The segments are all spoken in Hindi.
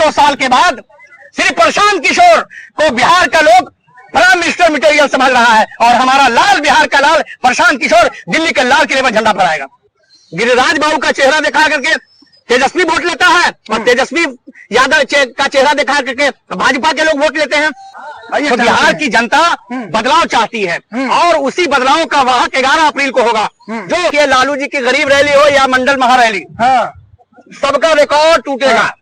2 साल के बाद श्री प्रशांत किशोर को बिहार का लोग प्राइम मिनिस्टर मटेरियल समझ रहा है और हमारा लाल, बिहार का लाल प्रशांत किशोर दिल्ली के लाल किले पर झंडा फहराएगा। गिरिराज बाबू का चेहरा दिखा करके तेजस्वी वोट लेता है और तेजस्वी यादव का चेहरा दिखा करके भाजपा के लोग वोट लेते हैं। तो बिहार की जनता बदलाव चाहती है और उसी बदलाव का वाहक 11 अप्रैल को होगा, जो कि लालू जी की गरीब रैली हो या मंडल महारैली, सबका रिकॉर्ड टूटेगा।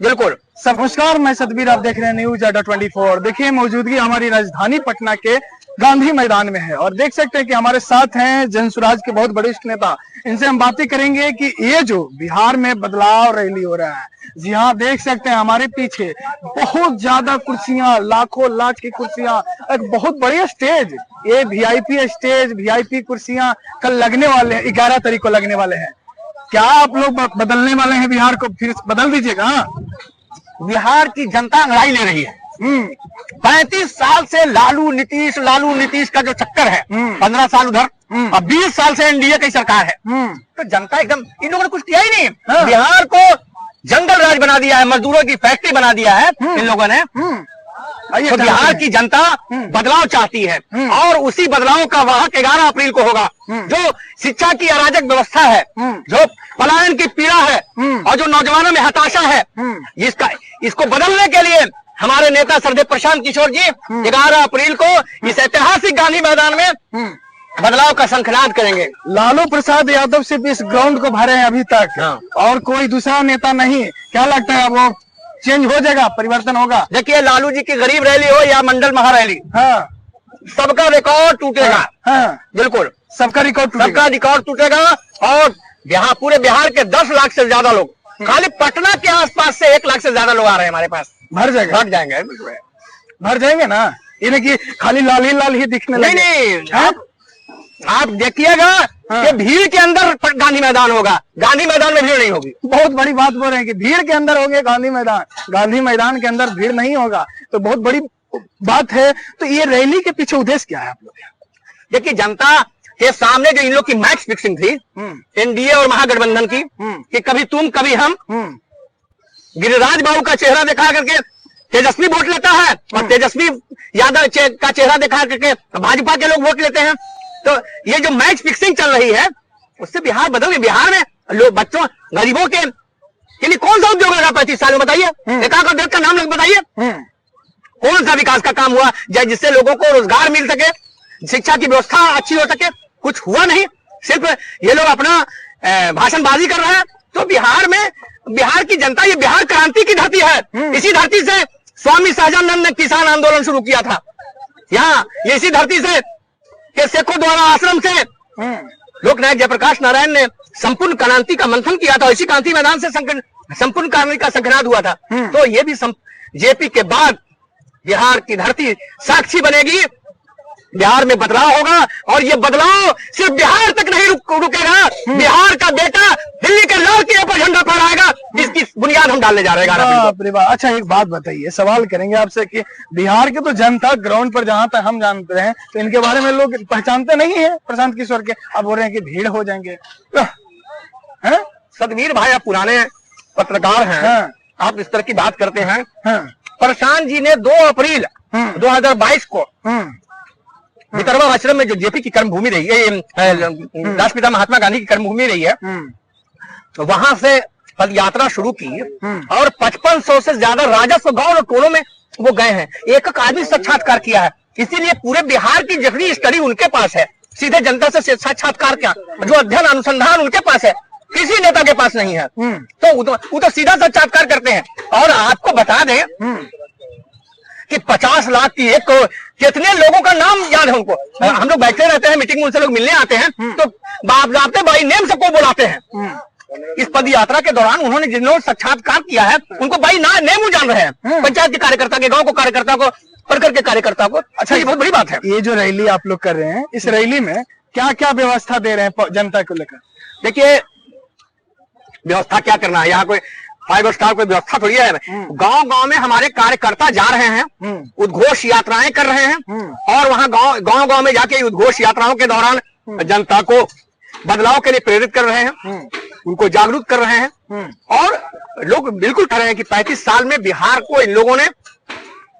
बिल्कुल। नमस्कार, मैं सतबीर, आप देख रहे हैं न्यूज अड्डा 24। देखिए, मौजूदगी हमारी राजधानी पटना के गांधी मैदान में है और देख सकते हैं कि हमारे साथ हैं जनसुराज के बहुत वरिष्ठ नेता। इनसे हम बातें करेंगे कि ये जो बिहार में बदलाव रैली हो रहा है, जी हाँ, देख सकते हैं हमारे पीछे बहुत ज्यादा कुर्सियां, लाखों लाख की कुर्सियां, एक बहुत बड़ी स्टेज, ये वीआईपी स्टेज, वीआईपी कुर्सियां कल लगने वाले हैं, 11 तारीख को लगने वाले हैं। क्या आप लोग बदलने वाले हैं बिहार को? फिर बदल दीजिएगा। बिहार की जनता अंगड़ाई ले रही है। 35 साल से लालू नीतीश का जो चक्कर है, 15 साल उधर और 20 साल से एनडीए की सरकार है, तो जनता एकदम, इन लोगों ने कुछ किया ही नहीं। बिहार को जंगल राज बना दिया है, मजदूरों की फैक्ट्री बना दिया है इन लोगों ने। तो बिहार की जनता बदलाव चाहती है और उसी बदलाव का वाहक 11 अप्रैल को होगा, जो शिक्षा की अराजक व्यवस्था है, जो पलायन की पीड़ा है और जो नौजवानों में हताशा है, इसको बदलने के लिए हमारे नेता श्रद्धेय प्रशांत किशोर जी 11 अप्रैल को इस ऐतिहासिक गांधी मैदान में बदलाव का शंखनाद करेंगे। लालू प्रसाद यादव सिर्फ इस ग्राउंड को भरे हैं अभी तक, और कोई दूसरा नेता नहीं। क्या लगता है वो चेंज हो जाएगा, परिवर्तन होगा? देखिए, लालू जी की गरीब रैली हो या मंडल महारैली, सबका रिकॉर्ड टूटेगा। बिल्कुल, सबका रिकॉर्ड टूटेगा और पूरे बिहार के 10 लाख से ज्यादा लोग, खाली पटना के आसपास से 1 लाख से ज्यादा लोग आ रहे हैं हमारे पास। भर जाएंगे ना, इन्हें कि खाली लाल ही दिखने लगे। नहीं, आप देखिएगा कि भीड़ के अंदर गांधी मैदान होगा, गांधी मैदान में भीड़ नहीं होगी। बहुत बड़ी बात बोल रहे हैं कि भीड़ के अंदर होंगे गांधी मैदान के अंदर भीड़ नहीं होगा, तो बहुत बड़ी बात है। तो ये रैली के पीछे उद्देश्य क्या है आप लोग? देखिए, जनता के सामने जो इन लोग की मैच फिक्सिंग थी एनडीए और महागठबंधन की, कि कभी तुम कभी हम, गिरिराज बाबू का चेहरा दिखा करके तेजस्वी वोट लेता है और तेजस्वी यादव का चेहरा दिखा करके भाजपा के लोग वोट लेते हैं। तो ये जो मैच फिक्सिंग चल रही है, उससे बिहार बदल गई। बिहार में लोग, बच्चों, गरीबों के लिए कौन सा उद्योग लगा 35 साल में? बताइए, एकाक उद्योग का नाम बताइए। कौन सा विकास का काम हुआ जिससे लोगों को रोजगार मिल सके, शिक्षा की व्यवस्था अच्छी हो सके? कुछ हुआ नहीं, सिर्फ ये लोग अपना भाषणबाजी कर रहे हैं। तो बिहार की जनता, ये बिहार क्रांति की धरती है। इसी धरती से स्वामी सहजानंद ने किसान आंदोलन शुरू किया था। यहाँ ये इसी धरती से के सेखों द्वारा आश्रम से लोकनायक जयप्रकाश नारायण ने संपूर्ण क्रांति का मंथन किया था। इसी क्रांति मैदान से संपूर्ण क्रांति का शंखनाद हुआ था। तो ये भी जेपी के बाद बिहार की धरती साक्षी बनेगी, बिहार में बदलाव होगा और ये बदलाव सिर्फ बिहार तक नहीं रुकेगा। बिहार का बेटा दिल्ली के लाल किले पर झंडा फहराएगा, इसकी बुनियाद हम डालने जा रहे हैं। अच्छा, एक बात बताइए, सवाल करेंगे आपसे कि बिहार की तो जनता ग्राउंड पर जहां तक हम जानते हैं, तो इनके बारे में लोग पहचानते नहीं है प्रशांत किशोर के। आप बोल रहे हैं कि भीड़ हो जाएंगे। सतबीर भाई, आप पुराने पत्रकार हैं, आप इस तरह की बात करते हैं। प्रशांत जी ने 2 अप्रैल 2022 को विदर्भ आश्रम में, जो जेपी की कर्मभूमि रही है, राष्ट्रपिता महात्मा गांधी की कर्मभूमि रही है, वहां से पद यात्रा शुरू की और 5500 से ज्यादा राजस्व गांव और टोलों में वो गए हैं। एक आदमी साक्षात्कार किया है। इसीलिए पूरे बिहार की जितनी स्टडी उनके पास है, सीधे जनता से साक्षात्कार क्या, जो अध्ययन अनुसंधान उनके पास है, किसी नेता के पास नहीं है। तो वो तो सीधा साक्षात्कार करते हैं। और आपको बता दें कि 50 लाख की एक कितने लोगों का नाम याद है उनको। हम लोग बैठते रहते हैं, मीटिंग में उनसे लोग मिलने आते हैं, तो बाप बाई नेम सबको बुलाते हैं। इस पद यात्रा के दौरान उन्होंने जिन्होंने साक्षात्कार किया है, उनको बाई नेम जान रहे हैं। पंचायत के कार्यकर्ता के, गांव को कार्यकर्ता को, प्रखंड के कार्यकर्ता को। अच्छा, ये बहुत बड़ी बात है। ये जो रैली आप लोग कर रहे हैं, इस रैली में क्या क्या व्यवस्था दे रहे हैं जनता को लेकर? देखिए, व्यवस्था क्या करना है, यहाँ कोई 5 स्टार कोई व्यवस्था थोड़ी है। गांव गांव में हमारे कार्यकर्ता जा रहे हैं, उद्घोष यात्राएं कर रहे हैं और वहां गांव गांव में जाके उद्घोष यात्राओं के दौरान जनता को बदलाव के लिए प्रेरित कर रहे हैं। उनको जागरूक कर रहे हैं। और लोग बिल्कुल कह रहे हैं कि 35 साल में बिहार को इन लोगों ने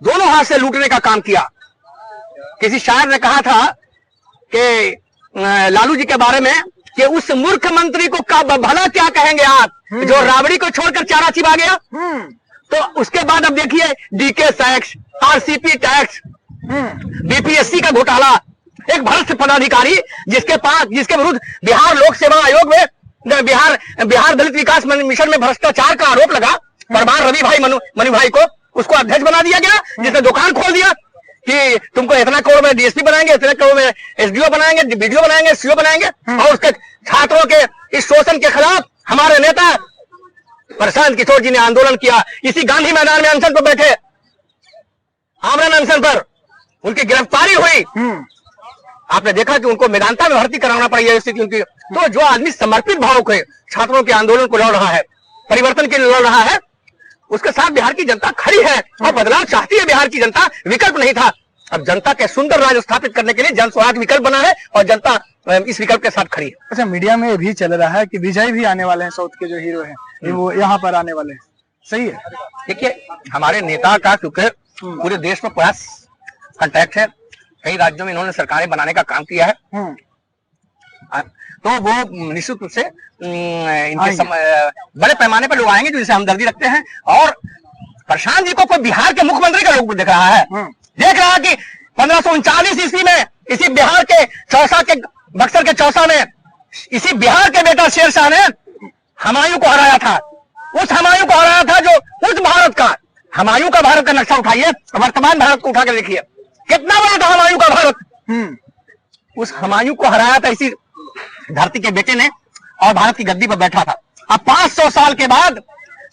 दोनों हाथ से लूटने का काम किया। किसी शायर ने कहा था कि लालू जी के बारे में कि उस मूर्ख मंत्री को भला क्या कहेंगे आप, जो राबड़ी को छोड़कर चारा चिबा गया। तो उसके बाद अब देखिए DK tax, RCP tax, BPSC का घोटाला, एक भ्रष्ट पदाधिकारी जिसके विरुद्ध बिहार लोक सेवा आयोग में बिहार दलित विकास मिशन में भ्रष्टाचार का आरोप लगा। परमार रवि भाई मनु भाई को उसको अध्यक्ष बना दिया गया, जिसने दुकान खोल दिया कि तुमको इतना करोड़ में डीएसपी बनाएंगे, इतने करोड़ में एसडीओ बनाएंगे, बीडीओ बनाएंगे, सीओ बनाएंगे। और उसके छात्रों के इस शोषण के खिलाफ हमारे नेता प्रशांत किशोर जी ने आंदोलन किया। इसी गांधी मैदान में अनशन पर बैठे, आमरण अनशन पर उनकी गिरफ्तारी हुई। आपने देखा कि उनको मेदांता में भर्ती कराना पड़ी है स्थिति उनकी। तो जो आदमी समर्पित भावुक है, छात्रों के आंदोलन को लड़ रहा है, परिवर्तन के लिए लड़ रहा है, उसके साथ बिहार की जनता खड़ी है और बदलाव चाहती है बिहार की जनता। विकल्प नहीं था। अब जनता के सुंदर राज स्थापित करने के लिए जन स्वराज विकल्प बना है और जनता इस विकल्प के साथ खड़ी है। अच्छा, मीडिया में भी चल रहा है कि विजय भी आने वाले हैं, साउथ के जो हीरो हैं वो यहाँ पर आने वाले हैं, सही है? देखिए, हमारे नेता का क्योंकि पूरे देश में प्रयास कांटेक्ट है, कई राज्यों में इन्होंने सरकारें बनाने का काम किया है। तो वो निश्चित रूप से इनके बड़े पैमाने पर लोग आएंगे जो इनसे हमदर्दी रखते हैं। और प्रशांत जी को कोई बिहार के मुख्यमंत्री का लोग देख रहा है, देख रहा है कि 1539 ईस्वी में इसी बिहार के चौसा के बक्सर के चौसा में इसी बिहार के बेटा शेरशाह ने हुमायूं को हराया था। उस हुमायूं को हराया था जो उस भारत का, हुमायूं का भारत का नक्शा उठाइए, वर्तमान भारत को उठा कर देखिए, कितना बड़ा था हुमायूं का भारत। उस हुमायूं को हराया था इसी धरती के बेटे ने और भारत की गद्दी पर बैठा था। अब 500 साल के बाद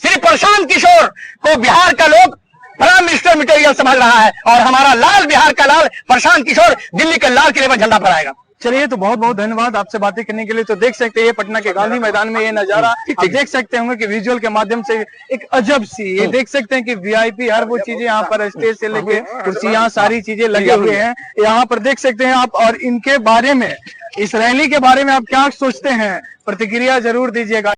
श्री प्रशांत किशोर को बिहार का लोग प्राइम मिनिस्टर मटेरियल समझ रहा है और हमारा लाल, बिहार का लाल प्रशांत किशोर दिल्ली के लाल किले पर झंडा फहराएगा। चलिए, तो बहुत बहुत धन्यवाद आपसे बातें करने के लिए। तो देख सकते हैं पटना के गांधी मैदान में ये नजारा आप देख सकते होंगे कि विजुअल के माध्यम से एक अजब सी, ये देख सकते हैं कि वीआईपी हर वो चीजें यहाँ पर स्टेज से लेके कुर्सियां सारी चीजें लगे हुए हैं यहाँ पर, देख सकते हैं आप। और इनके बारे में, इस रैली के बारे में आप क्या सोचते हैं, प्रतिक्रिया जरूर दीजिएगा।